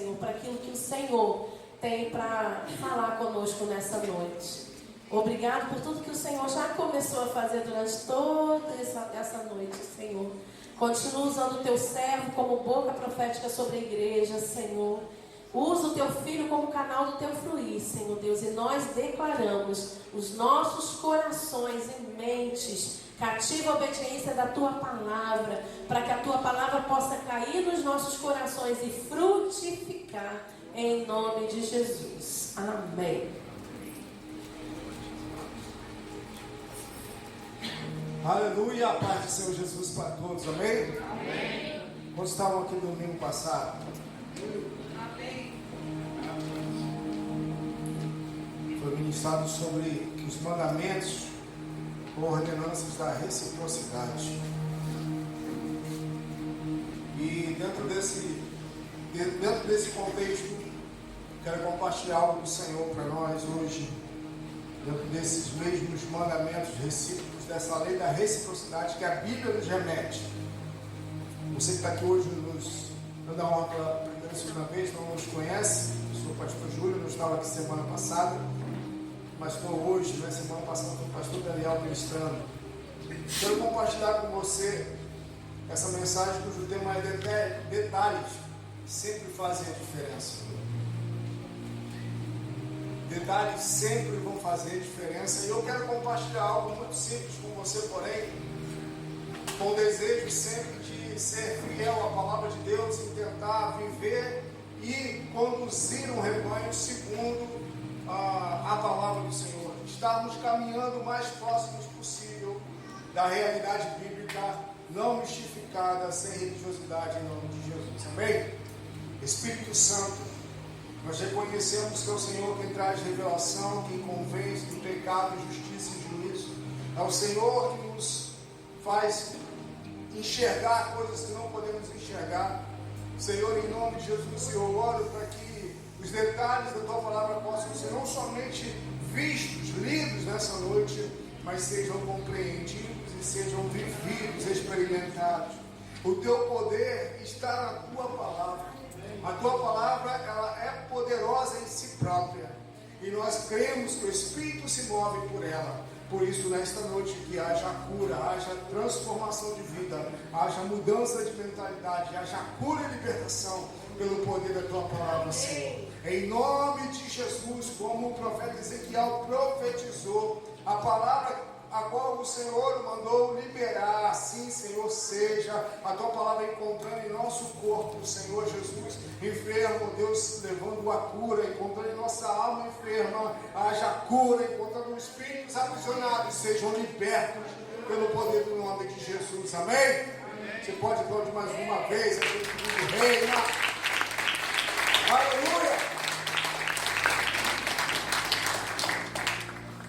Senhor, para aquilo que o Senhor tem para falar conosco nessa noite. Obrigado por tudo que o Senhor já começou a fazer durante toda essa noite, Senhor. Continua usando o teu servo como boca profética sobre a igreja, Senhor. Usa o teu filho como canal do teu fluir, Senhor Deus. E nós declaramos os nossos corações e mentes cativa a obediência da tua palavra, para que a tua palavra possa cair nos nossos corações e frutificar em nome de Jesus. Amém. Aleluia, a paz do Senhor Jesus para todos, amém? Amém. Quantos estavam aqui domingo passado? Amém. Foi ministrado sobre os mandamentos ou ordenanças da reciprocidade. E dentro desse contexto, quero compartilhar algo do Senhor para nós hoje, dentro desses mesmos mandamentos recíprocos, dessa lei da reciprocidade que a Bíblia nos remete. Você que está aqui hoje nos dá honra pela primeira e segunda vez, não nos conhece, sou o pastor Júlio, não estava aqui semana passada, mas estou hoje, na semana passada foi o pastor Daniel ministrando. Quero compartilhar com você essa mensagem cujo tema é detalhes sempre fazem a diferença. Detalhes sempre vão fazer diferença. E eu quero compartilhar algo muito simples com você, porém, com o desejo sempre de ser fiel à palavra de Deus e tentar viver e conduzir um rebanho segundo a palavra do Senhor. Estarmos caminhando o mais próximos possível da realidade bíblica, não mistificada, sem religiosidade, em nome de Jesus. Amém? Espírito Santo, nós reconhecemos que é o Senhor quem traz revelação, quem convence do pecado, justiça e juízo. É o Senhor que nos faz enxergar coisas que não podemos enxergar. Senhor, em nome de Jesus, eu oro para que os detalhes da Tua palavra possam ser não somente vistos, lidos nessa noite, mas sejam compreendidos e sejam vividos, experimentados. O Teu poder está na Tua palavra. A Tua palavra, ela é poderosa em si própria. E nós cremos que o Espírito se move por ela. Por isso, nesta noite, que haja cura, haja transformação de vida, haja mudança de mentalidade, haja cura e libertação pelo poder da Tua palavra, Senhor. Em nome de Jesus, como o profeta Ezequiel profetizou, a palavra a qual o Senhor mandou liberar, assim, Senhor, seja a Tua palavra encontrando em nosso corpo, Senhor Jesus, enfermo, Deus, levando a cura, encontrando em nossa alma enferma, haja cura, encontrando espíritos aprisionados, sejam libertos pelo poder do nome de Jesus, amém? Amém. Você pode aplaudir mais uma vez, aquele que reina, aleluia!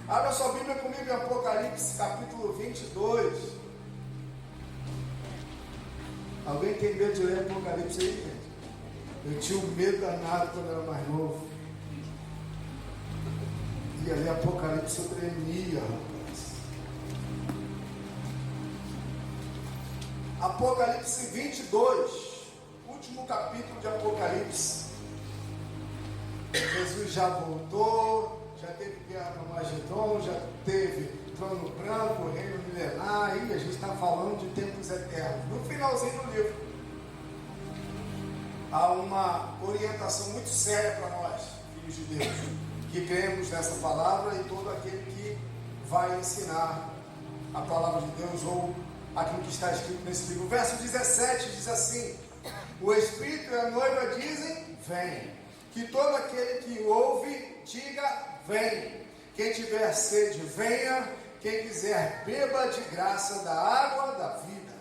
Abra sua Bíblia comigo em Apocalipse, capítulo 22. Alguém tem medo de ler Apocalipse aí, gente? Eu tinha um medo danado quando eu era mais novo. E ali Apocalipse eu tremia, rapaz. Apocalipse 22, último capítulo de Apocalipse. Jesus já voltou. Já teve guerra no Magedon, já teve trono branco, reino milenar, e a gente está falando de tempos eternos. No finalzinho do livro, há uma orientação muito séria para nós, filhos de Deus, que cremos nessa palavra e todo aquele que vai ensinar a palavra de Deus ou aquilo que está escrito nesse livro. O verso 17 diz assim: o Espírito e a noiva dizem, vem. Que todo aquele que ouve, diga, vem. Quem tiver sede, venha. Quem quiser, beba de graça da água da vida.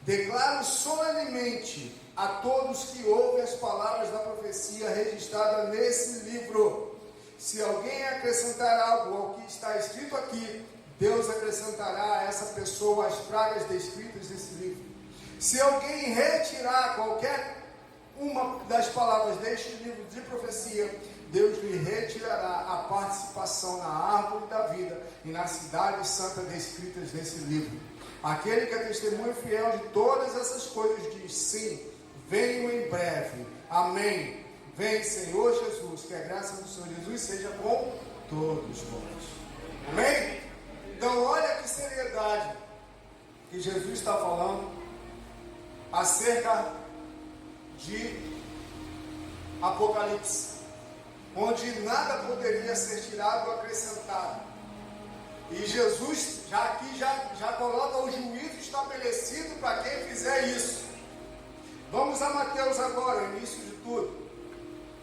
Declaro solenemente a todos que ouvem as palavras da profecia registrada nesse livro. Se alguém acrescentar algo ao que está escrito aqui, Deus acrescentará a essa pessoa as pragas descritas nesse livro. Se alguém retirar qualquer uma das palavras deste livro de profecia, Deus lhe retirará a participação na árvore da vida e na cidade santa descritas nesse livro. Aquele que é testemunho fiel de todas essas coisas diz, sim, venho em breve. Amém. Vem, Senhor Jesus, que a graça do Senhor Jesus seja com todos nós. Amém? Então, olha que seriedade que Jesus está falando acerca de Apocalipse, onde nada poderia ser tirado ou acrescentado. E Jesus já coloca o juízo estabelecido para quem fizer isso. Vamos a Mateus agora, o início de tudo.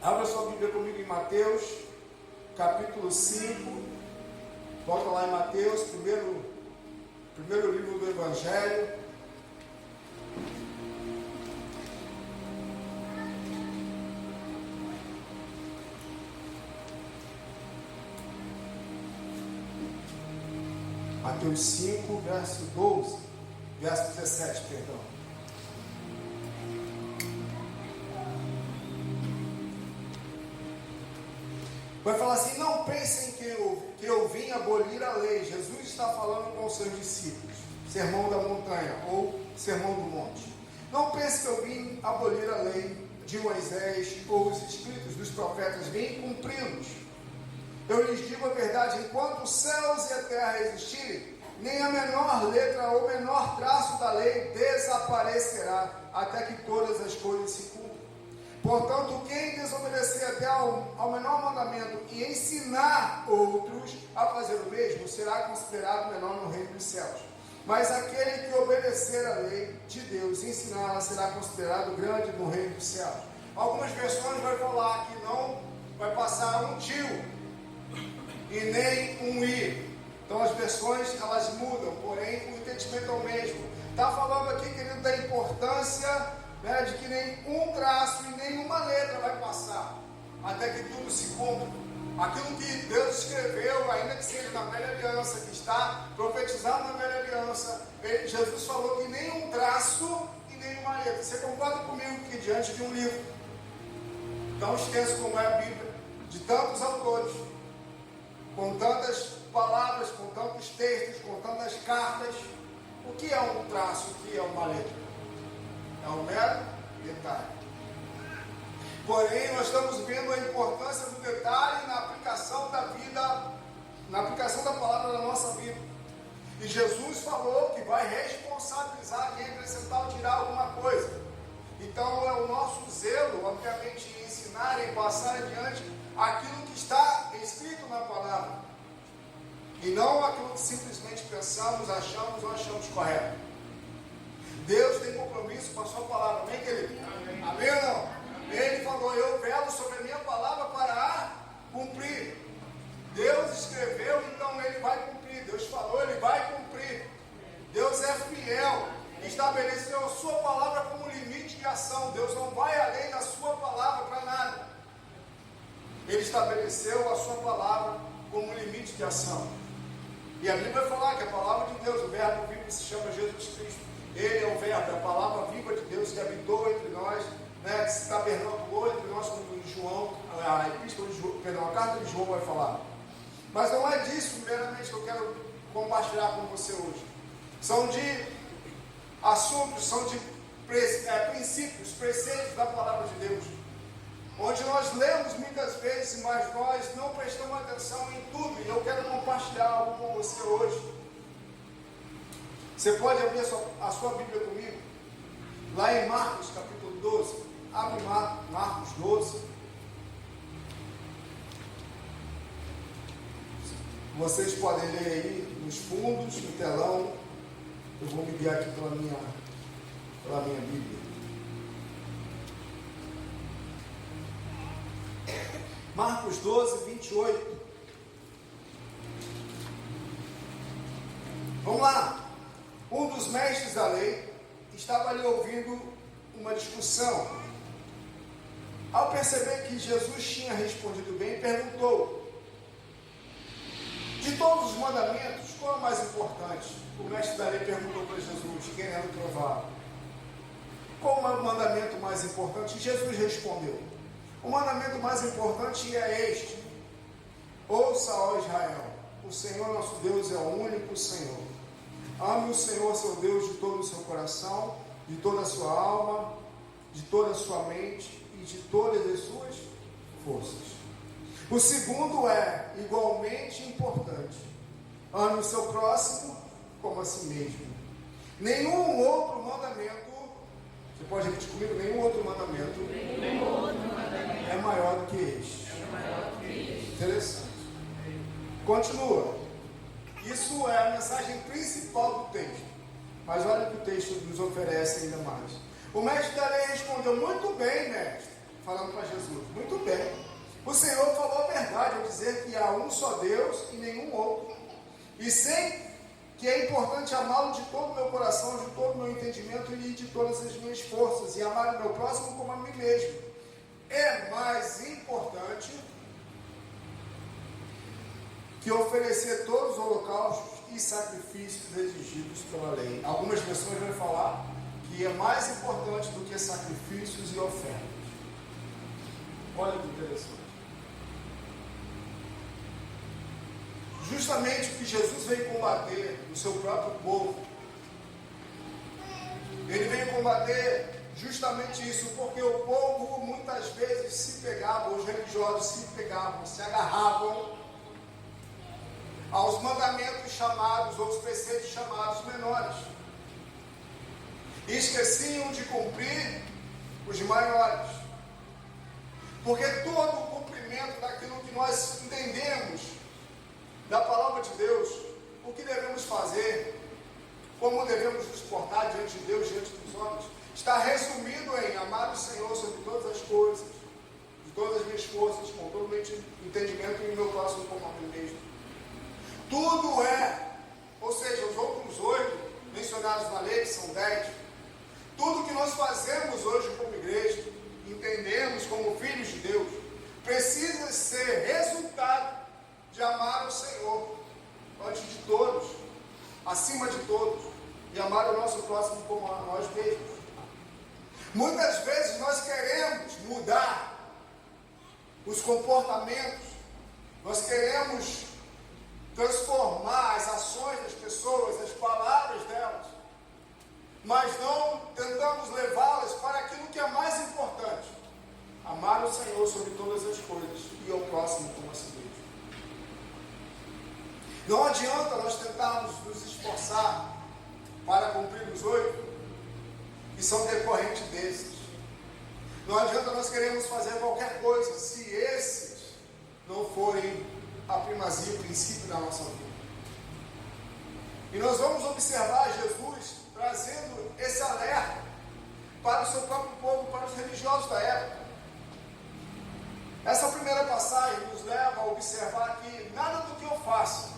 Abra sua Bíblia comigo em Mateus, capítulo 5. Volta lá em Mateus, primeiro livro do Evangelho. Mateus 5, verso 12, verso 17, perdão. Vai falar assim: não pensem que eu vim abolir a lei. Jesus está falando com os seus discípulos, sermão da montanha ou sermão do monte. Não pensem que eu vim abolir a lei de Moisés ou os escritos dos profetas, vim cumpri-los. Eu lhes digo a verdade: enquanto os céus e a terra existirem, nem a menor letra ou menor traço da lei desaparecerá, até que todas as coisas se cumpram. Portanto, quem desobedecer até ao menor mandamento e ensinar outros a fazer o mesmo, será considerado menor no reino dos céus. Mas aquele que obedecer a lei de Deus e ensiná-la será considerado grande no reino dos céus. Algumas versões vai falar que não vai passar um tio e nem um i. Então as versões elas mudam, porém o entendimento é o mesmo. Está falando aqui, querido, da importância, né, de que nenhum traço e nenhuma letra vai passar, até que tudo se cumpra. Aquilo que Deus escreveu, ainda que seja na velha aliança, que está profetizado na velha aliança, Jesus falou que nenhum traço e nenhuma letra. Você concorda comigo que diante de um livro tão extenso como é a Bíblia, de tantos autores, com tantas palavras, com tantos textos, com tantas cartas, o que é um traço, o que é uma letra? É um mero detalhe. Porém, nós estamos vendo a importância do detalhe na aplicação da vida, na aplicação da palavra na nossa vida. E Jesus falou que vai responsabilizar quem acrescentar ou tirar alguma coisa. Então é o nosso zelo, obviamente, em ensinar e passar adiante aquilo que está escrito na palavra. E não aquilo que simplesmente pensamos, achamos ou achamos correto. Deus tem compromisso com a sua palavra, amém, querido? Amém ou não? Ele falou: eu velo sobre a minha palavra para a cumprir. Deus escreveu, então ele vai cumprir. Deus falou, ele vai cumprir. Deus é fiel, estabeleceu a sua palavra como limite de ação. Deus não vai além da sua palavra para nada. Ele estabeleceu a sua palavra como limite de ação. E a Bíblia vai falar que a palavra de Deus, o verbo vivo, se chama Jesus Cristo. Ele é o verbo, é a palavra viva de Deus que habitou entre nós, né, que se tabernaculou entre nós, como João, a epístola de João, perdão, a carta de João vai falar. Mas não é disso, primeiramente, que eu quero compartilhar com você hoje. São de assuntos, são de princípios, preceitos da palavra de Deus, onde nós lemos muitas vezes, mas nós não prestamos atenção em tudo. E eu quero compartilhar algo com você hoje. Você pode abrir a sua Bíblia comigo, lá em Marcos capítulo 12. Abre Marcos 12. Vocês podem ler aí nos fundos, no telão. Eu vou me guiar aqui pela minha Bíblia. Marcos 12, 28. Vamos lá. Um dos mestres da lei estava ali ouvindo uma discussão. Ao perceber que Jesus tinha respondido bem, perguntou: de todos os mandamentos, qual é o mais importante? O mestre da lei perguntou para Jesus, querendo provar. Qual é o mandamento mais importante? Jesus respondeu: o mandamento mais importante é este: ouça, ó Israel, o Senhor nosso Deus é o único Senhor. Ame o Senhor seu Deus de todo o seu coração, de toda a sua alma, de toda a sua mente e de todas as suas forças. O segundo é igualmente importante: ame o seu próximo como a si mesmo. Nenhum outro mandamento, você pode repetir comigo, nenhum outro mandamento é maior do que este. Interessante. Continua. Isso é a mensagem principal do texto. Mas olha o que o texto nos oferece ainda mais. O mestre da lei respondeu: muito bem, mestre, falando para Jesus, muito bem. O Senhor falou a verdade ao dizer que há um só Deus e nenhum outro. E sei que é importante amá-lo de todo o meu coração, de todo o meu entendimento e de todas as minhas forças, e amar o meu próximo como a mim mesmo. É mais importante que oferecer todos os holocaustos e sacrifícios exigidos pela lei. Algumas pessoas vão falar que é mais importante do que sacrifícios e ofertas. Olha que interessante. Justamente o que Jesus veio combater no seu próprio povo. Ele veio combater justamente isso, porque o povo muitas vezes se pegava, os religiosos se pegavam, se agarravam aos mandamentos chamados, ou os preceitos chamados menores, e esqueciam de cumprir os maiores, porque todo o cumprimento daquilo que nós entendemos da palavra de Deus, o que devemos fazer, como devemos nos portar diante de Deus, diante dos homens, está resumido em amar o Senhor sobre todas as coisas, de todas as minhas forças, com todo o meu entendimento e o meu próximo como a mim mesmo. Tudo é, ou seja, os outros 8 mencionados na lei, que são 10, tudo que nós fazemos hoje como igreja, entendemos como filhos de Deus, precisa ser resultado de amar o Senhor antes de todos, acima de todos, e amar o nosso próximo como a nós mesmos. Muitas vezes nós queremos mudar os comportamentos, nós queremos transformar as ações das pessoas, as palavras delas, mas não tentamos levá-las para aquilo que é mais importante: amar o Senhor sobre todas as coisas e ao próximo como a si mesmo. Não adianta nós tentarmos nos esforçar para cumprir os 8 que são decorrentes desses. Não adianta nós queremos fazer qualquer coisa se esses não forem a primazia, o princípio da nossa vida. E nós vamos observar Jesus trazendo esse alerta para o seu próprio povo, para os religiosos da época. Essa primeira passagem nos leva a observar que nada do que eu faço,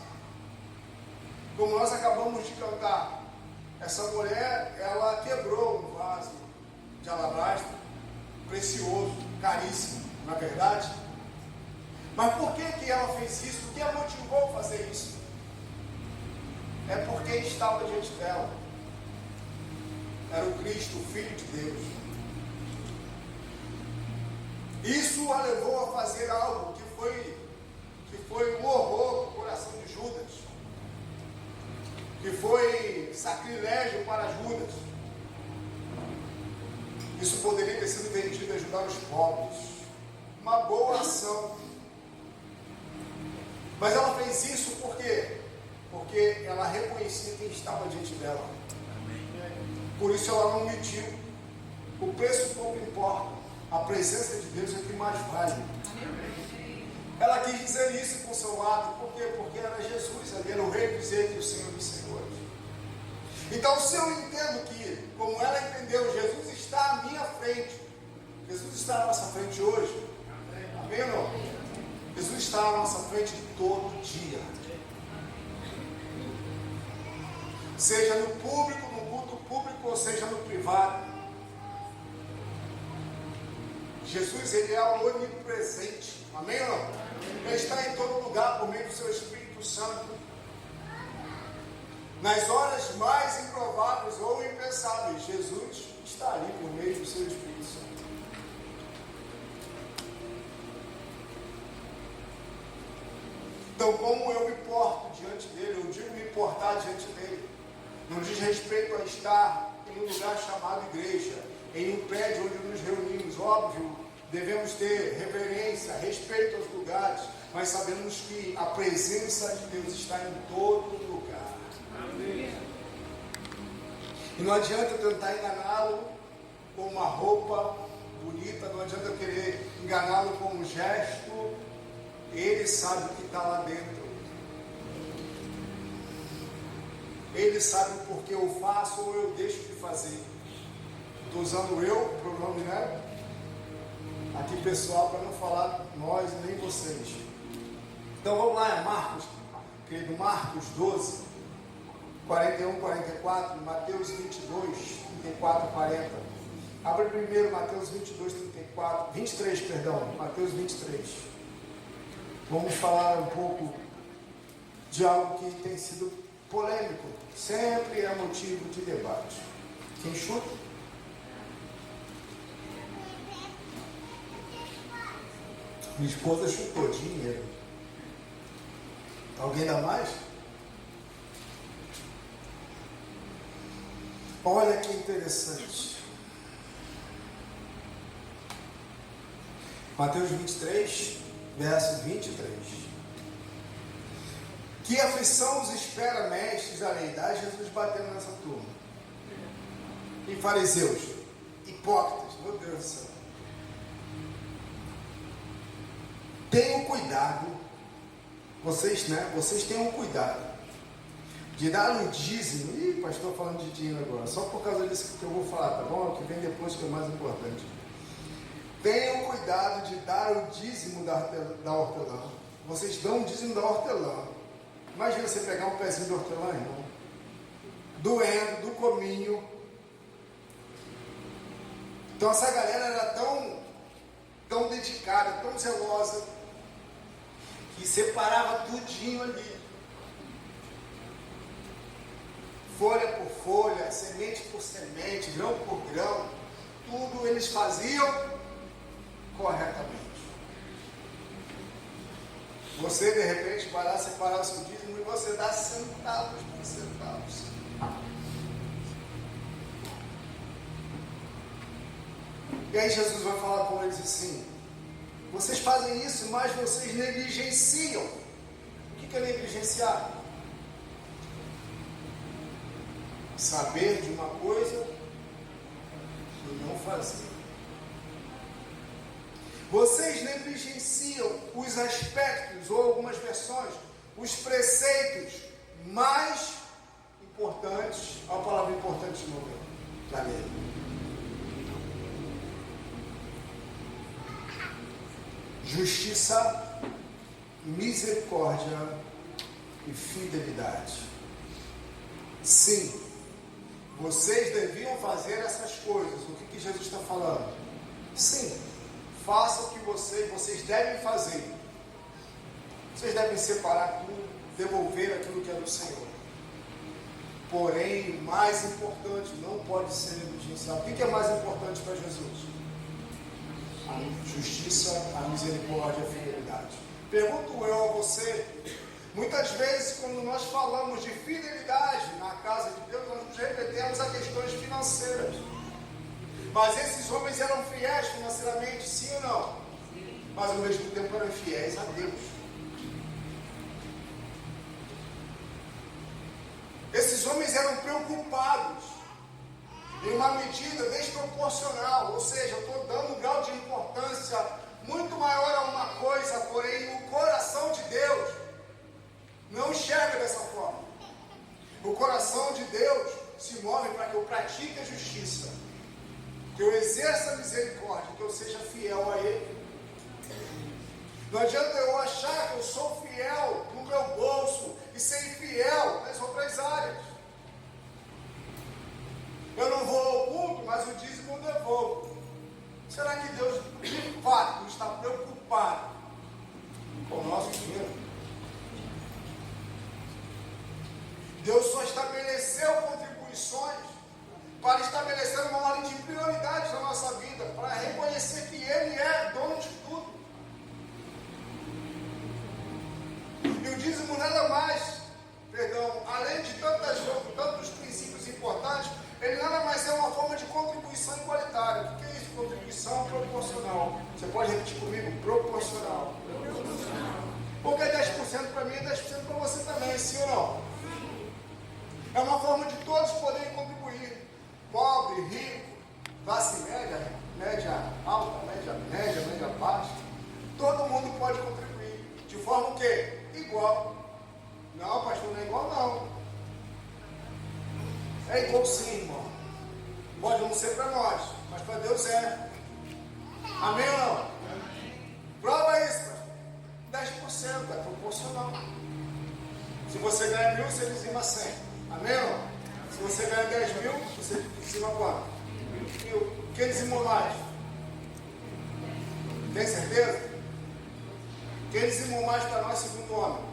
como nós acabamos de cantar, essa mulher, ela quebrou um vaso de alabastro, precioso, caríssimo, na verdade. Mas por que ela fez isso? O que a motivou a fazer isso? É porque estava diante dela. Era o Cristo, o Filho de Deus. Isso a levou a fazer algo que foi um horror no coração de Judas, que foi sacrilégio para Judas. Isso poderia ter sido vendido a ajudar os pobres. Uma boa ação. Mas ela fez isso por quê? Porque ela reconhecia quem estava diante dela. Por isso ela não mediu. O preço pouco importa. A presença de Deus é o que mais vale. Ela quis dizer isso com o seu ato. Por quê? Porque era Jesus, ele era o Rei dos Reis e o Senhor dos Senhores. Então, se eu entendo que, como ela entendeu, Jesus está à minha frente, Jesus está à nossa frente hoje, amém ou não? Jesus está à nossa frente todo dia. Seja no público, no culto público, ou seja no privado. Jesus, ele é onipresente. Amém ou não? Ele está em todo lugar por meio do seu Espírito Santo. Nas horas mais improváveis ou impensáveis, Jesus está ali por meio do seu Espírito Santo. Então, como eu me porto diante dele, eu digo me portar diante dele, não diz respeito a estar em um lugar chamado igreja, em um prédio onde nos reunimos, óbvio, devemos ter reverência, respeito aos lugares, mas sabemos que a presença de Deus está em todo lugar. Amém. E não adianta tentar enganá-lo com uma roupa bonita, não adianta querer enganá-lo com um gesto. Ele sabe o que está lá dentro. Ele sabe o porquê eu faço ou eu deixo de fazer. Estou usando eu, pronome, né? Aqui pessoal, para não falar nós nem vocês. Então vamos lá, Marcos, querido, Marcos 12, 41, 44, Mateus 22, 34, 40. Abre primeiro Mateus 22, 34, 23, perdão, Mateus 23. Vamos falar um pouco de algo que tem sido polêmico, sempre é motivo de debate. Quem chuta? Minha esposa chutou dinheiro. Alguém dá mais? Olha que interessante. Mateus 23, verso 23. Que aflição os espera, mestres da lei? Dá Jesus batendo nessa turma. E fariseus, hipócritas, meu Deus do céu. Tenham cuidado, vocês tenham cuidado de dar o dízimo. Ih, pastor falando de dinheiro agora, só por causa disso que eu vou falar, tá bom? O que vem depois que é mais importante. Tenham cuidado de dar o dízimo da hortelã. Vocês dão o dízimo da hortelã. Imagina você pegar um pezinho de hortelã, irmão, doendo, do cominho. Então essa galera era tão dedicada, tão zelosa, que separava tudinho ali. Folha por folha, semente por semente, grão por grão, tudo eles faziam corretamente. Você de repente vai lá separar o seu dízimo e você dá centavos por centavos. E aí Jesus vai falar com eles assim: vocês fazem isso, mas vocês negligenciam. O que é negligenciar? Saber de uma coisa e não fazer. Vocês negligenciam os aspectos, ou algumas versões, os preceitos mais importantes. Olha a palavra importante de novo para ler. Justiça, misericórdia e fidelidade. Sim, vocês deviam fazer essas coisas. O que Jesus está falando? Sim, façam o que vocês devem fazer. Vocês devem separar tudo, devolver aquilo que é do Senhor. Porém, o mais importante não pode ser negligenciado. O que é mais importante para Jesus? A justiça, a misericórdia, a fidelidade. Pergunto eu a você, muitas vezes quando nós falamos de fidelidade na casa de Deus, nós nos remetemos a questões financeiras. Mas esses homens eram fiéis financeiramente, sim ou não? Mas ao mesmo tempo eram fiéis a Deus. Esses homens eram preocupados em uma medida desproporcional, ou seja, eu estou dando um grau de importância muito maior a uma coisa, porém o coração de Deus não enxerga dessa forma. O coração de Deus se move para que eu pratique a justiça, que eu exerça a misericórdia, que eu seja fiel a Ele. Não adianta eu achar que eu sou fiel no meu bolso e ser infiel nas outras áreas. Eu não vou ao culto, mas o dízimo eu devolvo. Será que Deus, de fato, está preocupado com o nosso dinheiro? Deus só estabeleceu contribuições para estabelecer uma ordem de prioridades na nossa vida, para reconhecer que Ele é dono de tudo. E o dízimo nada mais, além de tantos princípios importantes, ele nada mais é uma forma de contribuição igualitária. O que é isso? contribuição proporcional. Você pode repetir comigo? Proporcional. Porque 10% para mim é 10% para você também, sim ou não? É uma forma de todos poderem contribuir. Pobre, rico, classe média, média alta, média baixa. Todo mundo pode contribuir. De forma o quê? Igual. Não, pastor, não é igual não. É igual sim, irmão. Pode não ser para nós, mas para Deus é. Amém ou não? Prova isso, pastor. 10% é proporcional. Se você ganha 1.000, você dizima 100. Amém ou não? Se você ganha 10.000, você dizima quanto? 1.000. Quem dizimou mais? Tem certeza? Quem dizimou mais para nós, segundo o homem?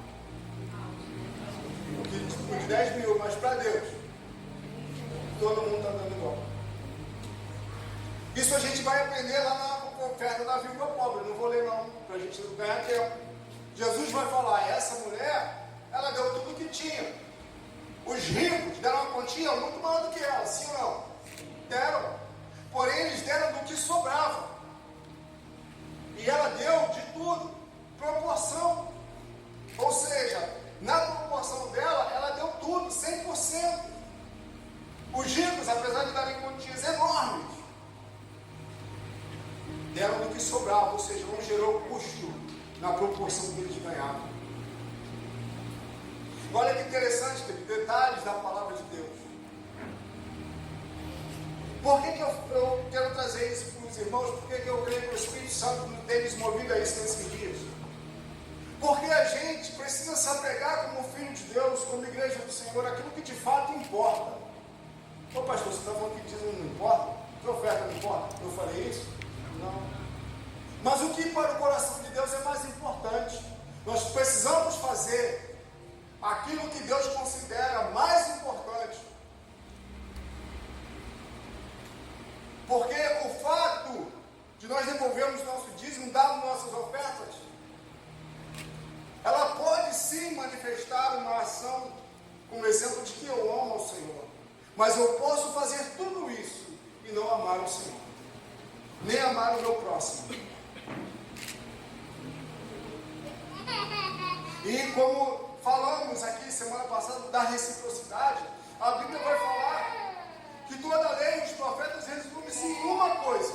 O de 10.000, mas para Deus, todo mundo está dando igual. Isso a gente vai aprender lá na oferta da viúva pobre. Não vou ler não, para a gente não ganhar tempo. Jesus vai falar, essa mulher, ela deu tudo o que tinha. Os ricos deram uma quantia muito maior do que ela, sim ou não? Deram. Porém, eles deram do que sobrava. E ela deu de tudo. Proporção. Ou seja, na proporção dela, ela deu tudo, 100%. Os ricos, apesar de darem quantias enormes, deram do que sobrava, ou seja, não gerou custo na proporção que eles ganhavam. Olha que interessante, tem detalhes da palavra de Deus. Por que eu quero trazer isso para os irmãos? Por que eu creio que o Espírito Santo tem nos movido a isso nesses dias? Porque a gente precisa se apegar como filho de Deus, como igreja do Senhor, aquilo que de fato importa. Ô pastor, você está falando que diz não importa? Que oferta não importa? Eu falei isso? Não. Mas o que para o coração de Deus é mais importante? Nós precisamos fazer aquilo que Deus considera mais importante. Porque o fato de nós devolvermos nosso dízimo, darmos nossas ofertas, ela pode sim manifestar uma ação como exemplo de que eu amo ao Senhor. Mas eu posso fazer tudo isso e não amar o Senhor, nem amar o meu próximo. E como falamos aqui semana passada da reciprocidade, a Bíblia vai falar que toda a lei, os profetas, resume-se em uma coisa: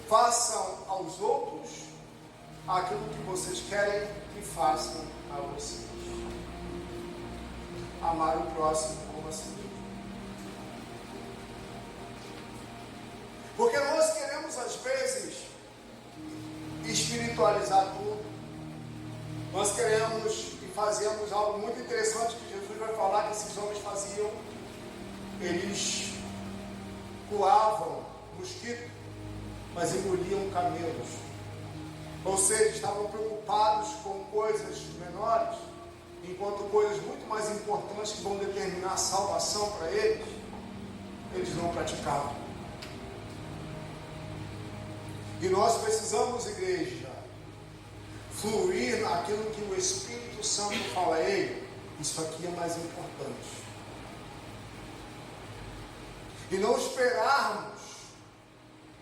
façam aos outros aquilo que vocês querem que façam a vocês. Amar o próximo como a si mesmo. Porque nós queremos às vezes espiritualizar tudo. Nós queremos e fazemos algo muito interessante que Jesus vai falar que esses homens faziam. Eles coavam mosquito, mas engoliam camelos. Ou seja, estavam preocupados com coisas menores, enquanto coisas muito mais importantes que vão determinar a salvação para eles, eles não praticavam. E nós precisamos, igreja, fluir naquilo que o Espírito Santo fala. Ei, isso aqui é mais importante. E não esperarmos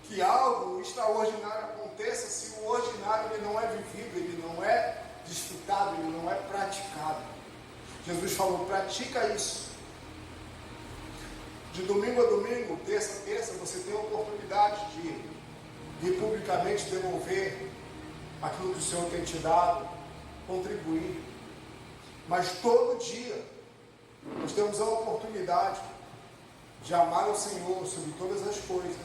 que algo extraordinário aconteça se o ordinário ele não é vivido, ele não é desfrutado, ele não é praticado. Jesus falou, pratica isso. De domingo a domingo, terça a terça, você tem a oportunidade de publicamente devolver aquilo que o Senhor tem te dado, contribuir. Mas todo dia, nós temos a oportunidade de amar o Senhor sobre todas as coisas,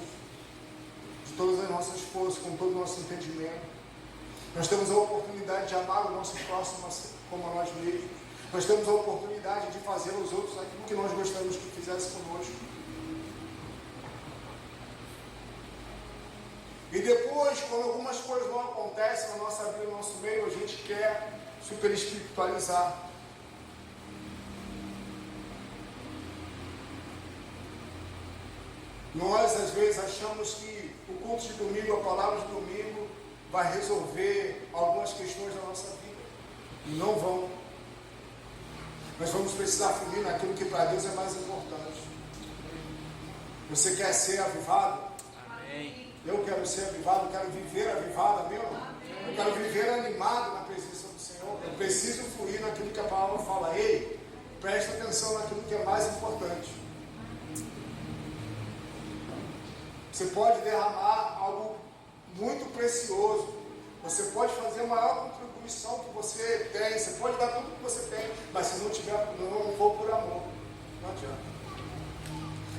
de todas as nossas forças, com todo o nosso entendimento. Nós temos a oportunidade de amar o nosso próximo como a nós mesmos. Nós temos a oportunidade de fazer aos outros aquilo que nós gostaríamos que fizesse conosco. E depois, quando algumas coisas não acontecem na nossa vida, no nosso meio, a gente quer super espiritualizar. Nós, às vezes, achamos que o culto de domingo, a palavra de domingo, vai resolver algumas questões da nossa vida. E não vão. Nós vamos precisar fluir naquilo que para Deus é mais importante. Você quer ser avivado? Amém. Eu quero ser avivado, eu quero viver avivado, amém? Eu quero viver animado na presença do Senhor. Eu preciso fluir naquilo que a palavra fala. Ei, presta atenção naquilo que é mais importante. Você pode derramar algo muito precioso. Você pode fazer a maior contribuição que você tem. Você pode dar tudo que você tem. Mas se não for por amor, não adianta.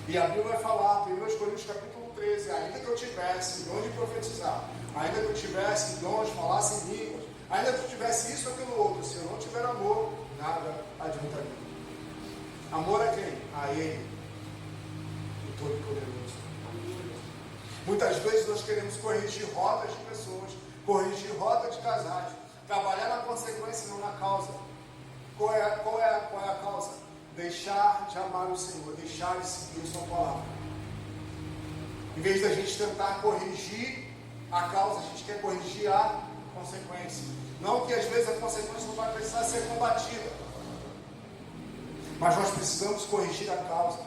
E a Bíblia vai falar, 1 Coríntios capítulo 13, ainda que eu tivesse dom de profetizar, ainda que eu tivesse dom de falar em línguas, ainda que eu tivesse isso ou aquilo outro, se eu não tiver amor, nada adiantaria. Amor a quem? A Ele, o Todo-Poderoso. Muitas vezes nós queremos corrigir rotas de pessoas, corrigir rota de casais, trabalhar na consequência e não na causa. Qual é a causa? Deixar de amar o Senhor, deixar de seguir a sua palavra. Em vez da gente tentar corrigir a causa, a gente quer corrigir a consequência. Não que às vezes a consequência não vai precisar ser combatida, mas nós precisamos corrigir a causa.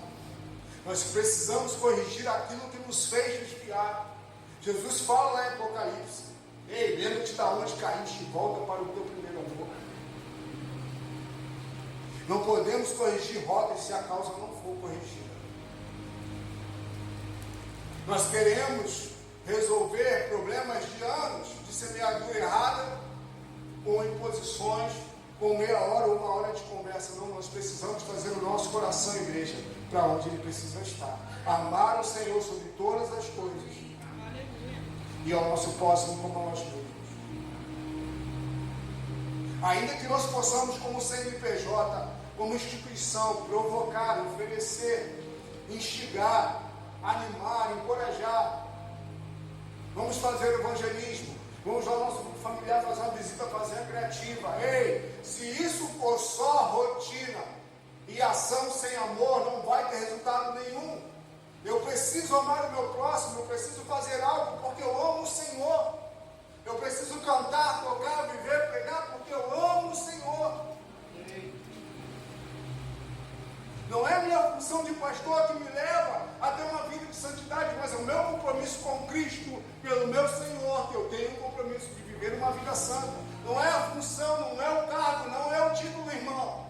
Nós precisamos corrigir aquilo que nos fez desviar. Jesus fala lá em Apocalipse: ei, lembra-te de onde caíste e volta para o teu primeiro amor. Não podemos corrigir rotas se a causa não for corrigida. Nós queremos resolver problemas de anos de semeadura errada, com imposições, com meia hora ou uma hora de conversa. Não, nós precisamos trazer o nosso coração, igreja, para onde ele precisa estar. Amar o Senhor sobre todas as coisas e ao nosso próximo como a nós mesmos. Ainda que nós possamos, como CNPJ, como instituição, provocar, oferecer, instigar, animar, encorajar, vamos fazer evangelismo, vamos ao nosso grupo familiar fazer uma visita, fazer a criativa. Ei, se isso for só rotina e ação sem amor, não vai ter resultado nenhum. Eu preciso amar o meu próximo, eu preciso fazer algo porque eu amo o Senhor. Eu preciso cantar, tocar, viver, pregar porque eu amo o Senhor. Não é a minha função de pastor que me leva a ter uma vida de santidade, mas é o meu compromisso com Cristo, pelo meu Senhor, que eu tenho um compromisso de viver uma vida santa. Não é a função, não é o cargo, não é o título, irmão.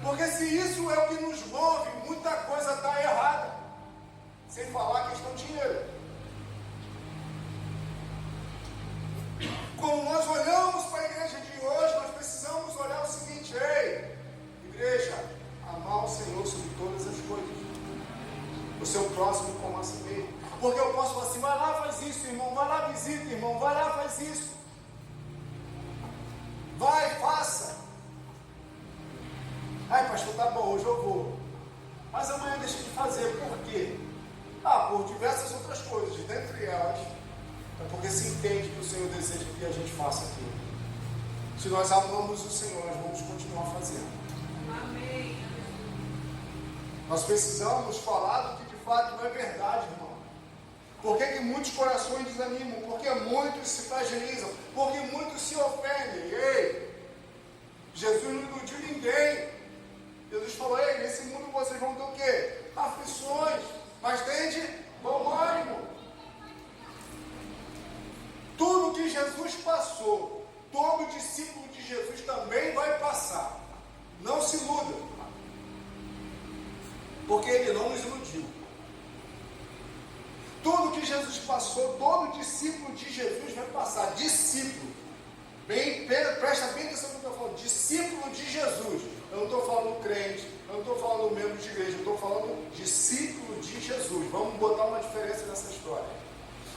Porque se isso é o que nos move, muita coisa está errada. Sem falar a questão de dinheiro. Quando nós olhamos para a igreja de hoje, nós precisamos olhar o seguinte: ei, igreja, amar o Senhor sobre todas as coisas, o seu próximo como a si mesmo. Porque eu posso falar assim: vai lá, faz isso, irmão, vai lá, visita, irmão, vai lá, faz isso, vai, faça. Ai, pastor, tá bom, hoje eu vou, mas amanhã deixa de fazer. Por quê? Por diversas outras coisas, dentre elas é porque se entende que o Senhor deseja que a gente faça aquilo. Se nós amamos o Senhor, nós vamos continuar fazendo. Amém. Nós precisamos falar do que de fato não é verdade, irmão. Por que muitos corações desanimam? Porque muitos se fragilizam. Porque muitos se ofendem. Ei, Jesus não iludiu ninguém. Jesus falou: ei, nesse mundo vocês vão ter o quê? Aflições. Mas tende bom ânimo. Tudo que Jesus passou, todo discípulo de Jesus também vai passar. Não se iluda, porque Ele não nos iludiu. Tudo que Jesus passou, todo discípulo de Jesus vai passar. Discípulo, presta bem atenção no que eu estou falando. Discípulo de Jesus. Eu não estou falando crente, eu não estou falando membro de igreja, eu estou falando discípulo de Jesus. Vamos botar uma diferença nessa história.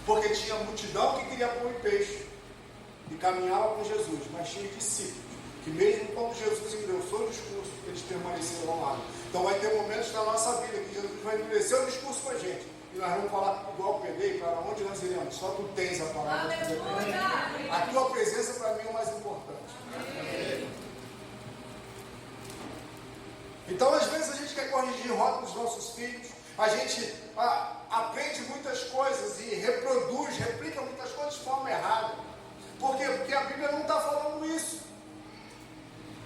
Porque tinha multidão que queria pão e peixe e caminhava com Jesus, mas tinha discípulos que mesmo quando Jesus engrossou o discurso, eles permaneceram ao lado. Então vai ter momentos na nossa vida que Jesus vai endurecer o discurso com a gente e nós vamos falar igual Pedro: para onde nós iremos? Só tu tens a palavra de Deus. A tua presença para mim é o mais importante. Então às vezes a gente quer corrigir rota dos nossos filhos, a gente aprende muitas coisas e reproduz, replica muitas coisas de forma errada. Por quê? Porque a Bíblia não está falando isso.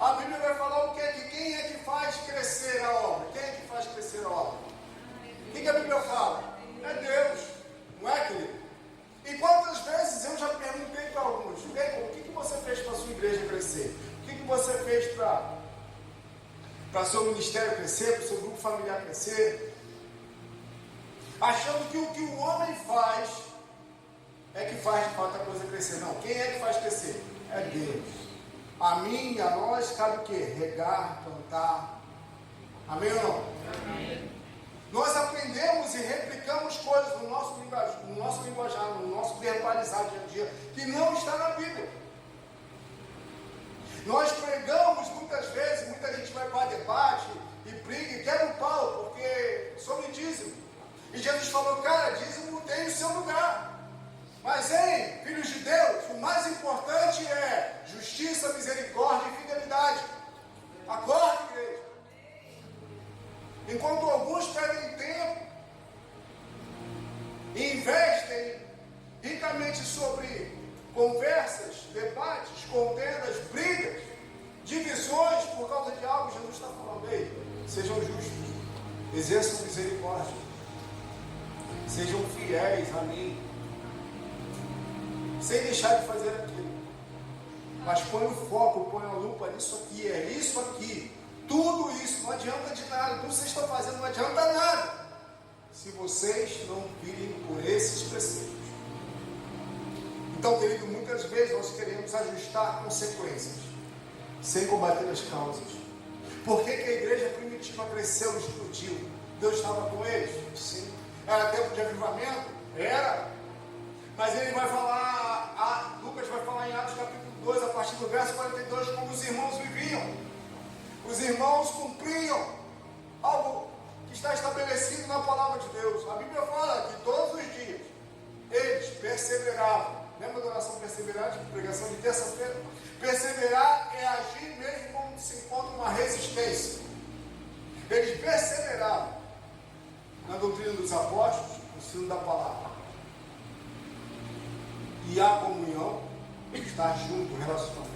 A Bíblia vai falar o quê? Que quem é que faz crescer a obra? Quem é que faz crescer a obra? O que para o seu ministério crescer, para o seu grupo familiar crescer, achando que o que o homem faz é que faz de fato a coisa crescer. Não, quem é que faz crescer? É Deus. A mim e a nós cabe o quê? Regar, plantar. Amém ou não? Amém. Nós aprendemos e replicamos coisas no nosso linguajar, no nosso verbalizar dia a dia, que não está na Bíblia. Nós pregamos muitas vezes, muita gente vai para debate e briga e quer um pau, porque sobre dízimo. E Jesus falou, cara, dízimo tem o seu lugar. Mas, hein, filhos de Deus, o mais importante é justiça, misericórdia e fidelidade. Acorde, igreja. Enquanto alguns perdem tempo e investem ricamente sobre conversas, debates, contendas, brigas, divisões por causa de algo, Jesus está falando, ei, sejam justos, exerçam misericórdia, sejam fiéis a mim, sem deixar de fazer aquilo, mas põe o foco, põe a lupa nisso aqui, é isso aqui, tudo isso, não adianta de nada, tudo que vocês estão fazendo não adianta nada, se vocês não virem por esses preceitos. Então, querido, muitas vezes nós queremos ajustar consequências, sem combater as causas. Por que a igreja primitiva cresceu e explodiu? Deus estava com eles? Sim. Era tempo de avivamento? Era. Mas ele vai falar, Lucas vai falar em Atos capítulo 2, a partir do verso 42, como os irmãos viviam. Os irmãos cumpriam algo que está estabelecido na palavra de Deus. A Bíblia fala que todos os dias eles perseveravam. Lembra da oração perseverante, pregação de terça-feira? Perseverar é agir mesmo quando se encontra uma resistência. Eles perseveravam na doutrina dos apóstolos, no ensino da palavra. E a comunhão, estar junto, o relacionamento.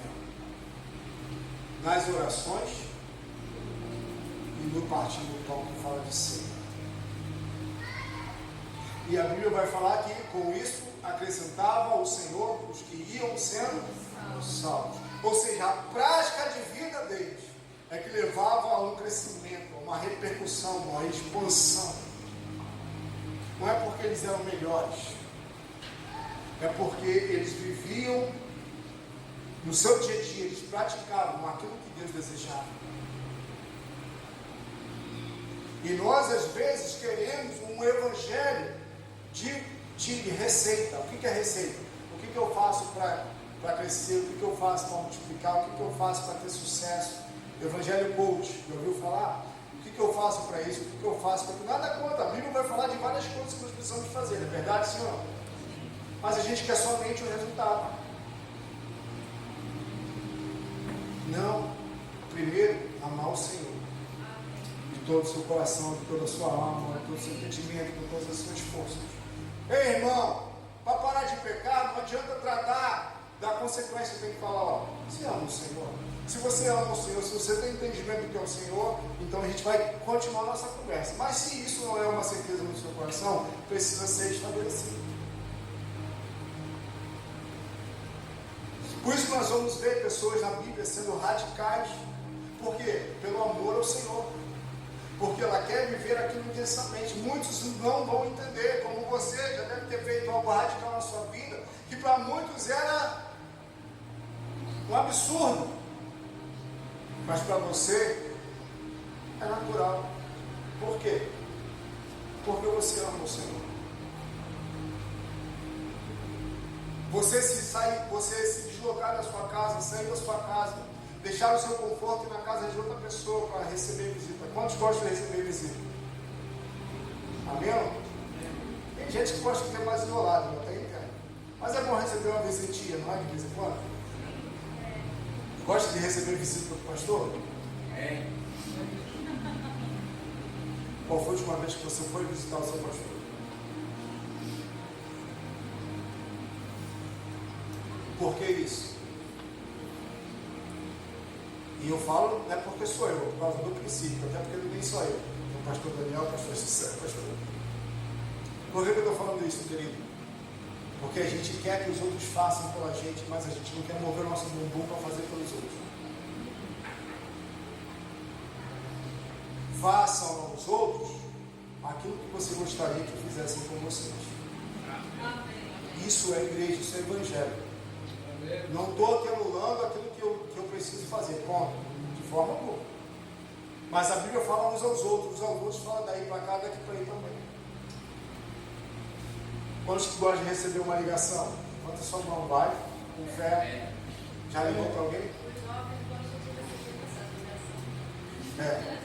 Nas orações e no partir do pão que fala de ceia. E a Bíblia vai falar que com isso acrescentava o Senhor os que iam sendo salvos. Ou seja, a prática de vida deles é que levava a um crescimento, a uma repercussão, a uma expansão. Não é porque eles eram melhores, é porque eles viviam no seu dia a dia, eles praticavam aquilo que Deus desejava. E nós às vezes queremos um evangelho de receita. O que é receita? O que eu faço para crescer? O que eu faço para multiplicar? O que eu faço para ter sucesso? Evangelho coach, já ouviu falar? O que eu faço para isso? O que eu faço para... Nada contra, a Bíblia vai falar de várias coisas que nós precisamos fazer, é verdade, Senhor? Mas a gente quer somente o resultado. Não, primeiro, amar o Senhor de todo o seu coração, de toda a sua alma, de todo o seu entendimento, de todas as suas forças. Ei, irmão, para parar de pecar, não adianta tratar da consequência, tem que falar, ó, você ama o Senhor? Se você ama o Senhor, se você tem entendimento do que é o Senhor, então a gente vai continuar a nossa conversa. Mas se isso não é uma certeza no seu coração, precisa ser estabelecido. Por isso que nós vamos ver pessoas na Bíblia sendo radicais. Por quê? Pelo amor ao Senhor. Porque ela quer viver aquilo intensamente. Muitos não vão entender, como você já deve ter feito algo radical na sua vida, que para muitos era um absurdo. Mas para você é natural. Por quê? Porque você ama o Senhor. Você se deslocar da sua casa, sair da sua casa, deixar o seu conforto e ir na casa de outra pessoa para receber visita. Quantos gostam de receber visita? Amém? Tem gente que gosta de ter mais isolado, eu até entendo. Mas é bom receber uma visitinha, não é? De vez em quando? Gosta de receber visita do pastor? É. Qual foi a última vez que você foi visitar o seu pastor? Por que isso? E eu falo, não é porque sou eu, por causa do princípio, até porque nem sou eu. O pastor Daniel, o pastor Cicero, o pastor. Por que eu estou falando isso, querido? Porque a gente quer que os outros façam pela gente, mas a gente não quer mover o nosso bumbum para fazer pelos outros. façam aos outros aquilo que você gostaria que fizessem com vocês. Isso é igreja, isso é evangelho. Não estou aqui anulando aquilo que eu preciso fazer, ponto, de forma alguma. Mas a Bíblia fala uns aos outros, os alunos falam daí para cá, daqui para aí também. Quantos que gostam de receber uma ligação? Levanta sua mão, vai, com fé. Já ligou para alguém?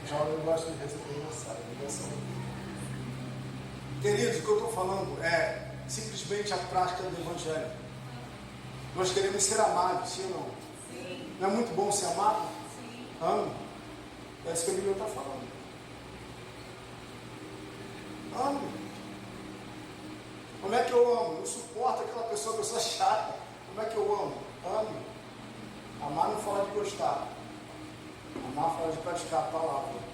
Jovem gosta de receber ligação. Queridos, o que eu estou falando é simplesmente a prática do Evangelho. Nós queremos ser amados, sim ou não? Sim. Não é muito bom ser amado? Sim. Ame. É isso que a Bíblia está falando. Ame. Como é que eu amo? Eu suporto aquela pessoa chata. Como é que eu amo? Ame. Amar não fala de gostar. Amar fala de praticar a palavra.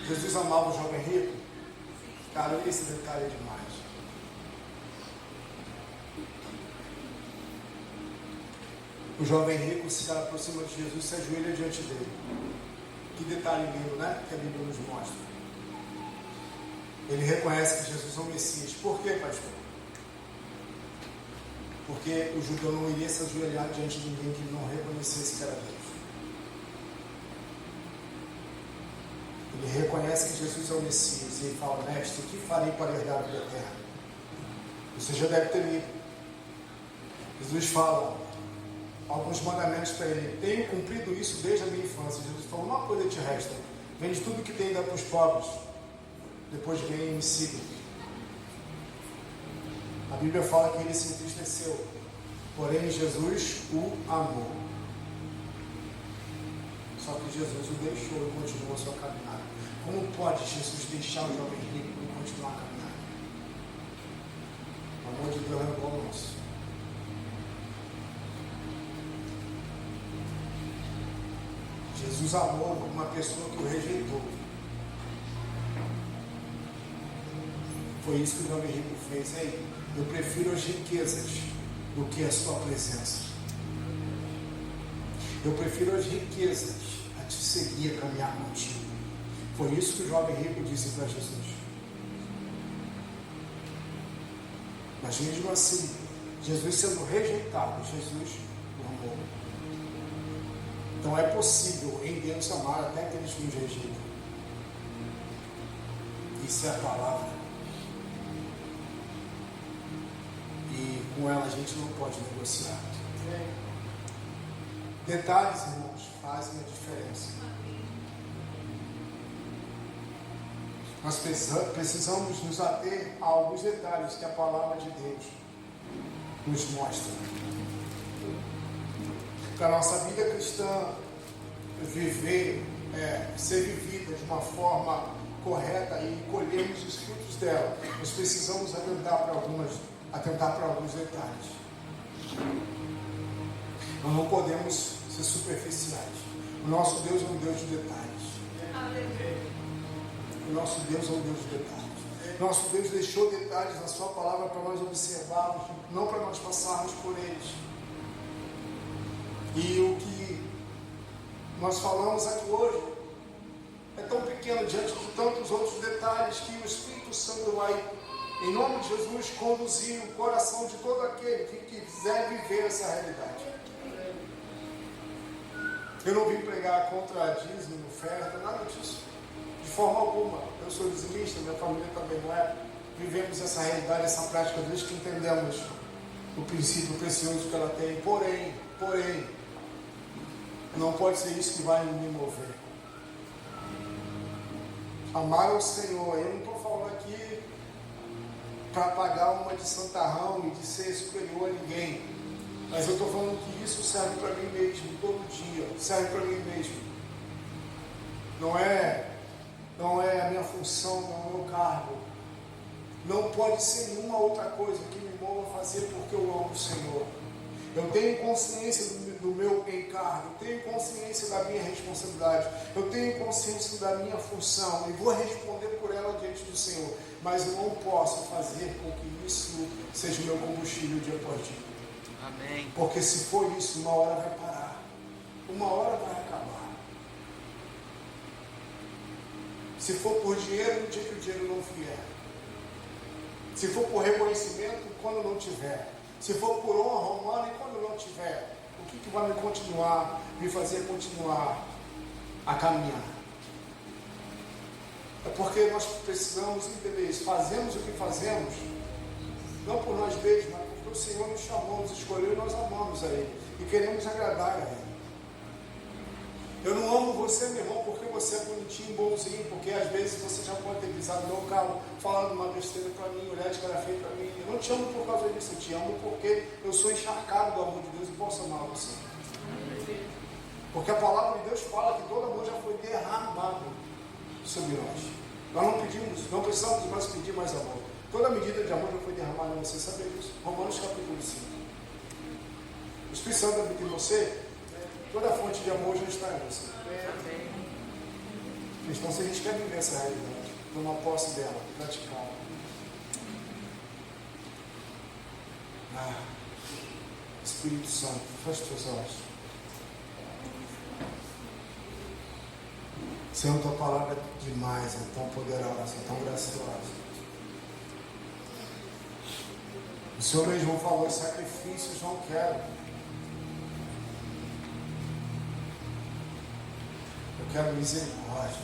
Jesus amava o jovem rico. Cara, esse detalhe é demais. O jovem rico se aproxima de Jesus e se ajoelha diante dele. Que detalhe lindo, né? Que a Bíblia nos mostra. Ele reconhece que Jesus é o Messias. Por quê, pastor? Porque o judeu não iria se ajoelhar diante de ninguém que não reconhecesse que era Deus. Ele reconhece que Jesus é o Messias. E ele fala: mestre, o que farei para herdar a vida eterna? Você já deve ter lido. Jesus fala alguns mandamentos para ele. Tenho cumprido isso desde a minha infância. Jesus falou: uma coisa te resta. Vende tudo que tem e dá para os pobres. Depois vem e me siga. A Bíblia fala que ele se entristeceu. Porém, Jesus o amou. Só que Jesus o deixou e continuou a sua caminhada. Como pode Jesus deixar o jovem rico e continuar a caminhar? O amor de Deus é igual ao nosso. Jesus amou uma pessoa que o rejeitou. Foi isso que o jovem rico fez. Ei, eu prefiro as riquezas do que a sua presença. Eu prefiro as riquezas a te seguir, a caminhar contigo. Foi isso que o jovem rico disse para Jesus. Mas mesmo assim, Jesus sendo rejeitado, Jesus o amou. Então é possível em Deus amar até aqueles que nos rejeitam. Isso é a palavra. E com ela a gente não pode negociar. Detalhes, irmãos, fazem a diferença. Nós precisamos nos ater a alguns detalhes que a palavra de Deus nos mostra. Para a nossa vida cristã ser vivida de uma forma correta e colhermos os frutos dela, nós precisamos atentar para alguns detalhes. Nós não podemos ser superficiais. O nosso Deus é um Deus de detalhes. O nosso Deus é um Deus de detalhes. Nosso Deus deixou detalhes na sua palavra para nós observarmos, não para nós passarmos por eles. E o que nós falamos aqui hoje é tão pequeno diante de tantos outros detalhes que o Espírito Santo vai, em nome de Jesus, conduzir o coração de todo aquele que quiser viver essa realidade. Eu não vim pregar contra dízimo, oferta, nada disso. De forma alguma. Eu sou dizimista, minha família também não é. Vivemos essa realidade, essa prática desde que entendemos o princípio precioso que ela tem. Porém, não pode ser isso que vai me mover. Amar ao Senhor. Eu não estou falando aqui para pagar uma de santarrão e de ser superior a ninguém. Mas eu estou falando que isso serve para mim mesmo, todo dia. Serve para mim mesmo. Não é a minha função, não é o meu cargo. Não pode ser nenhuma outra coisa que me mova a fazer porque eu amo o Senhor. Eu tenho consciência do meu encargo, eu tenho consciência da minha responsabilidade, eu tenho consciência da minha função e vou responder por ela diante do Senhor. Mas eu não posso fazer com que isso seja o meu combustível dia após dia. Amém. Porque se for isso, uma hora vai parar, uma hora vai acabar. Se for por dinheiro, no dia que o dinheiro não vier. Se for por reconhecimento, quando não tiver. Se for por honra humana e quando não tiver. O que vai me fazer continuar a caminhar? É porque nós precisamos entender isso. Fazemos o que fazemos, não por nós mesmos, mas porque o Senhor nos chamou, nos escolheu e nós amamos a Ele. E queremos agradar a Ele. Eu não amo você, meu irmão, porque você é bonitinho, bonzinho, porque às vezes você já pode ter pisado no meu carro, falando uma besteira para mim, olhar de cara feia para mim. Eu não te amo por causa disso, eu te amo porque eu sou encharcado do amor de Deus e posso amar você. Porque a palavra de Deus fala que todo amor já foi derramado sobre nós. Nós não pedimos, não precisamos mais pedir mais amor. Toda medida de amor já foi derramada em você, sabe disso? Romanos capítulo 5. O Espírito Santo habita em você. Toda a fonte de amor já está em você. Então, se a gente quer viver essa realidade, tomar posse dela, praticar. Espírito Santo, feche teus olhos. Senhor, tua palavra é demais, é tão poderosa, é tão graciosa. O Senhor mesmo falou: sacrifícios não quero. Eu quero misericórdia.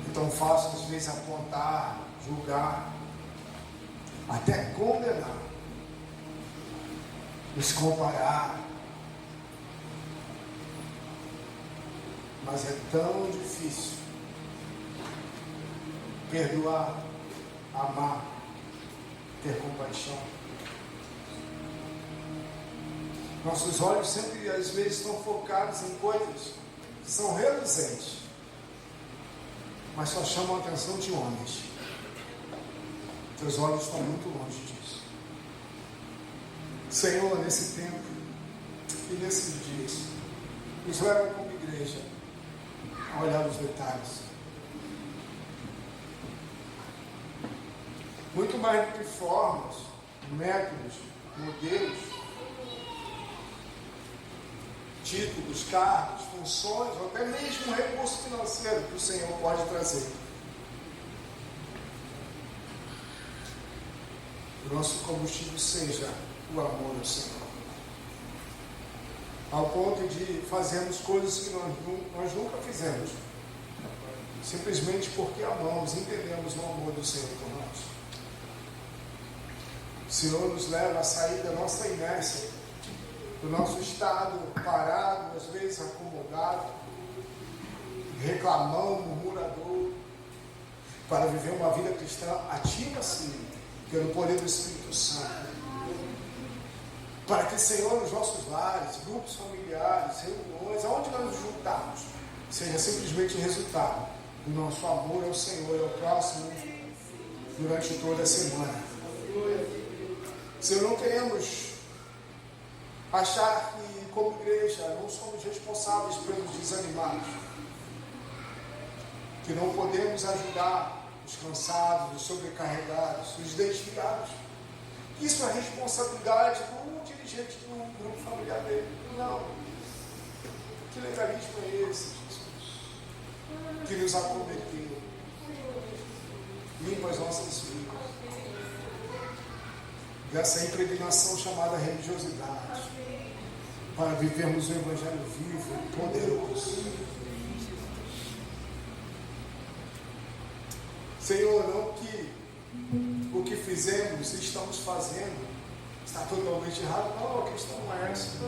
Então fácil às vezes apontar, julgar, até condenar, nos comparar. Mas é tão difícil perdoar, amar, ter compaixão. Nossos olhos sempre, às vezes, estão focados em coisas que são reluzentes, mas só chamam a atenção de homens. Teus olhos estão muito longe disso. Senhor, nesse tempo e nesses dias, nos leva como igreja a olhar os detalhes. Muito mais do que formas, métodos, modelos, títulos, cargos, funções, ou até mesmo recurso financeiro que o Senhor pode trazer. O nosso combustível seja o amor ao Senhor. Ao ponto de fazermos coisas que nós nunca fizemos, simplesmente porque amamos, entendemos o amor do Senhor por nós. O Senhor nos leva a sair da nossa inércia, do nosso estado parado, às vezes acomodado, reclamão, murmurador, para viver uma vida cristã ativa, sim, pelo poder do Espírito Santo. Para que, Senhor, nos nossos lares, grupos familiares, reuniões, aonde nós nos juntarmos, seja simplesmente resultado do nosso amor ao Senhor e ao próximo durante toda a semana. Senhor, não queremos achar que, como igreja, não somos responsáveis pelos desanimados, que não podemos ajudar os cansados, os sobrecarregados, os desviados. Isso é responsabilidade do dirigente do grupo familiar dele. Não. Que legalismo é esse, Jesus? Que nos acometeu. Limpa as nossas vidas dessa impregnação chamada religiosidade, para vivermos o Evangelho vivo e poderoso. Senhor, não que o que fizemos e estamos fazendo está totalmente errado. Não, a questão não é essa.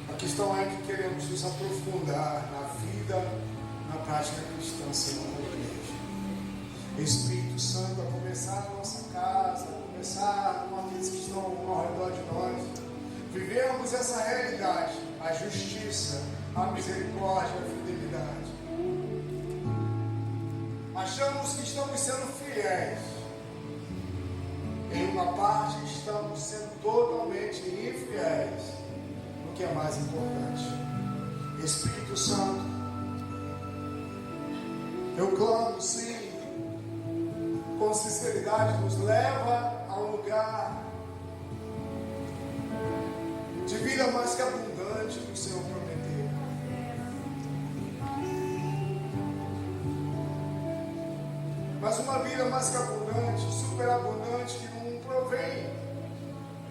A questão é que queremos nos aprofundar na vida, na prática cristã, Senhor, como igreja. Espírito Santo, a começar na nossa casa, a começar com aqueles que estão ao redor de nós, vivemos essa realidade, a justiça, a misericórdia, a fidelidade. Achamos que estamos sendo fiéis. Em uma parte estamos sendo totalmente infiéis, o que é mais importante. Espírito Santo, eu clamo, sim, com sinceridade, nos leva a um lugar de vida mais que abundante que o Senhor prometeu. mas uma vida mais que abundante, superabundante, que não provém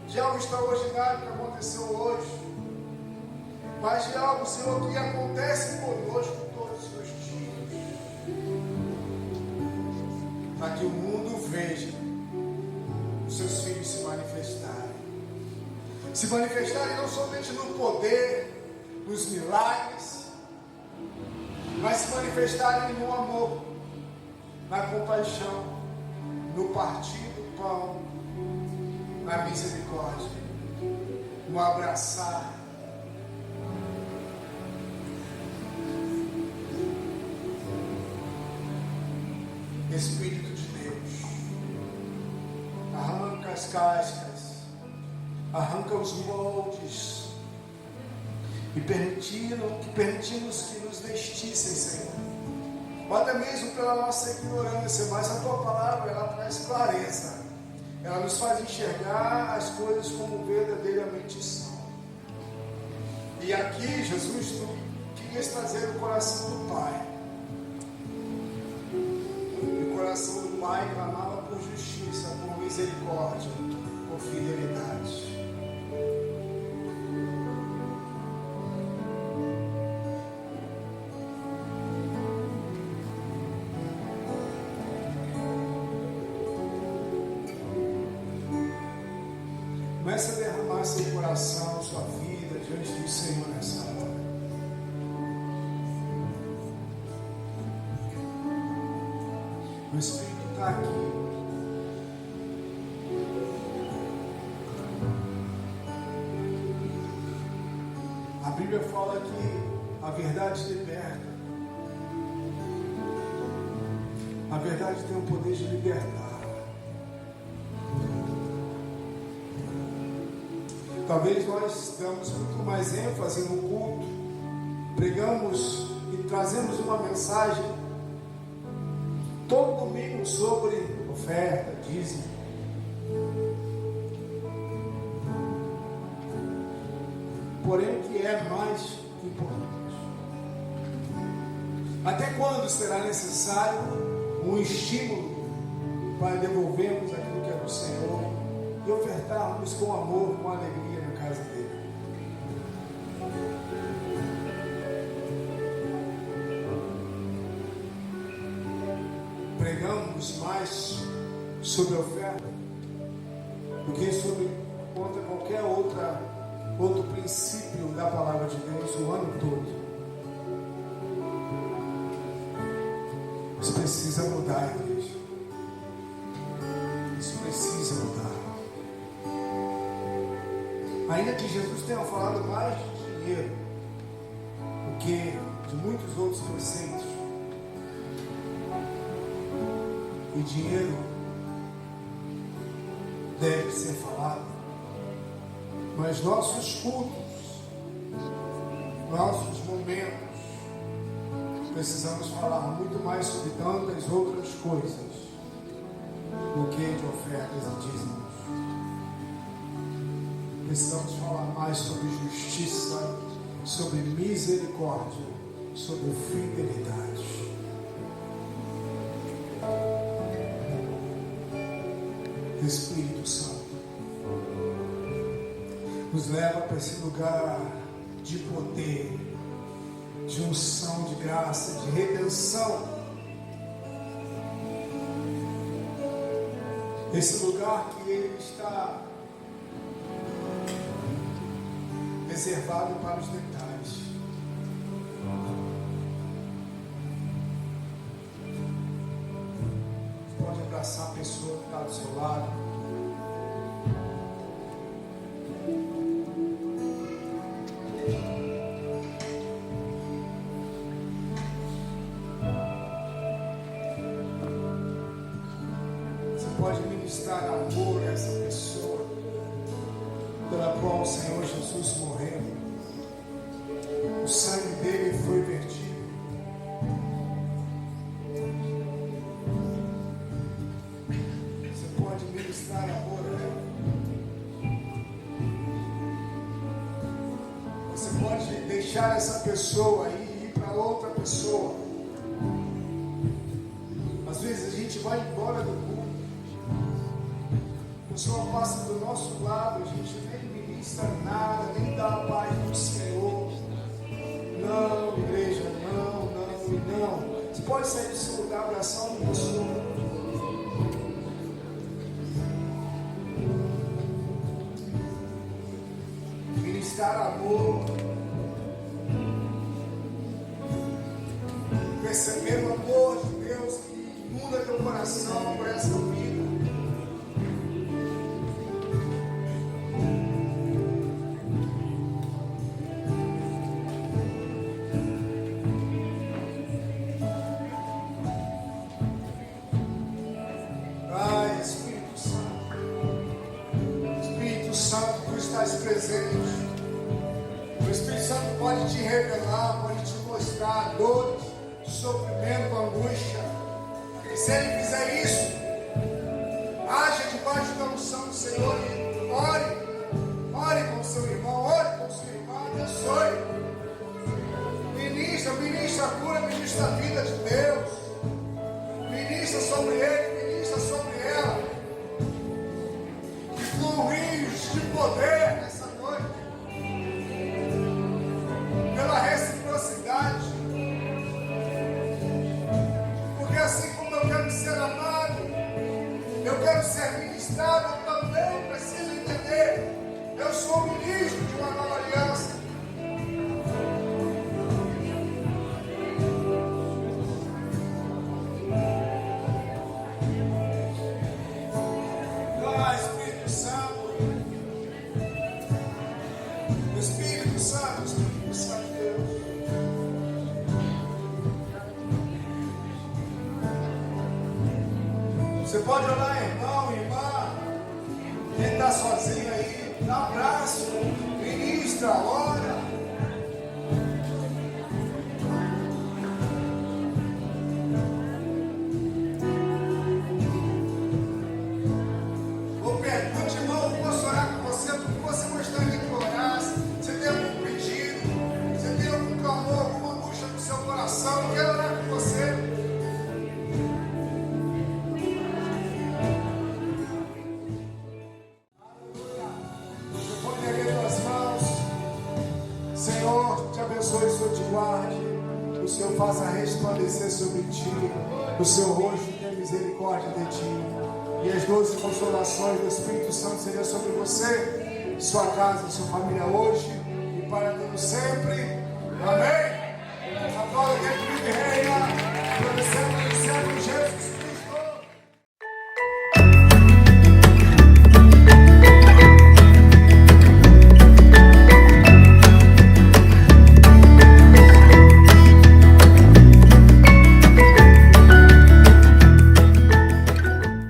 de algo extraordinário que aconteceu hoje, mas de algo, Senhor, que acontece conosco todos os dias, para que o mundo veja os seus filhos se manifestarem não somente no poder, nos milagres, mas se manifestarem no amor, na compaixão, no partir do pão, na misericórdia, no abraçar. Espírito de Deus, arranca as cascas, arranca os moldes e permitimos que nos vestissem, Senhor. Ou até mesmo pela nossa ignorância, mas a Tua palavra, ela traz clareza. Ela nos faz enxergar as coisas como verdadeiramente são. E aqui, Jesus, Tu querias trazer o coração do Pai. E o coração do Pai clamava por justiça, por misericórdia, por fidelidade. Comece a derramar seu coração, sua vida diante do Senhor nessa hora. O Espírito está aqui. A Bíblia fala que a verdade liberta. A verdade tem o poder de libertar. Talvez nós damos muito mais ênfase no culto, pregamos e trazemos uma mensagem todo domingo sobre oferta, dízimo. Porém, o que é mais importante? Até quando será necessário um estímulo para devolvermos aquilo que é do Senhor e ofertarmos com amor, com alegria na casa dele? Pregamos mais sobre a oferta do que sobre contra qualquer outro princípio da palavra de Deus o ano todo. Isso precisa mudar, igreja. Isso precisa mudar. Ainda que Jesus tenha falado mais de dinheiro do que de muitos outros preceitos, e dinheiro deve ser falado, mas nossos cultos, nossos momentos, precisamos falar muito mais sobre tantas outras coisas do que de ofertas e dízimos. Precisamos falar mais sobre justiça, sobre misericórdia, sobre fidelidade. Espírito Santo, nos leva para esse lugar de poder, de unção, de graça, de redenção. Esse lugar que Ele está reservado para os detalhes. Pode abraçar a pessoa que está do seu lado. Você pode ministrar amor a essa pessoa pela qual o Senhor Jesus morreu. O sangue dele foi vertido. Você pode ministrar amor a ela. Você pode deixar essa pessoa aí e ir para outra pessoa. Às vezes a gente vai embora do culto. O Senhor passa do nosso lado, a gente nem ministra nada, nem dá a paz do Senhor. Não, igreja, não, não e não. Você pode sair do seu lugar, abraçar uma pessoa. Ministrar amor. Perceber o amor de Deus que inunda teu coração por essa vida. Ai, Espírito Santo. Espírito Santo, tu estás presente. O Espírito Santo pode te revelar, pode te mostrar dores, sofrimento, angústia. E se Ele fizer isso, haja debaixo da unção do Senhor e ore com o seu irmão, ore com sua irmã, abençoe. Ministra a cura, ministra a vida de Deus. Ministra sobre ele, ministra sobre ela. Que fluam rios de poder nessa noite. Pela reciprocidade. Porque assim como eu quero ser amado, eu quero ser ministrado, eu também preciso entender. Eu sou ministro de uma nova aliança. Espírito Santo, Espírito Santo de Deus. Você pode orar, irmão, irmã. Quem está sozinho aí, dá um abraço, ministra, ora. Ou pergunte, irmão, eu posso orar com você? O que você gostaria que eu orasse? Você tem algum pedido? Você tem algum clamor, alguma angústia no seu coração? Eu quero orar com você. Senhor, te abençoe, o Senhor te guarde, o Senhor faça resplandecer sobre ti, o seu rosto tenha misericórdia de ti, e as 12 consolações do Espírito Santo sejam sobre você, sua casa, sua família hoje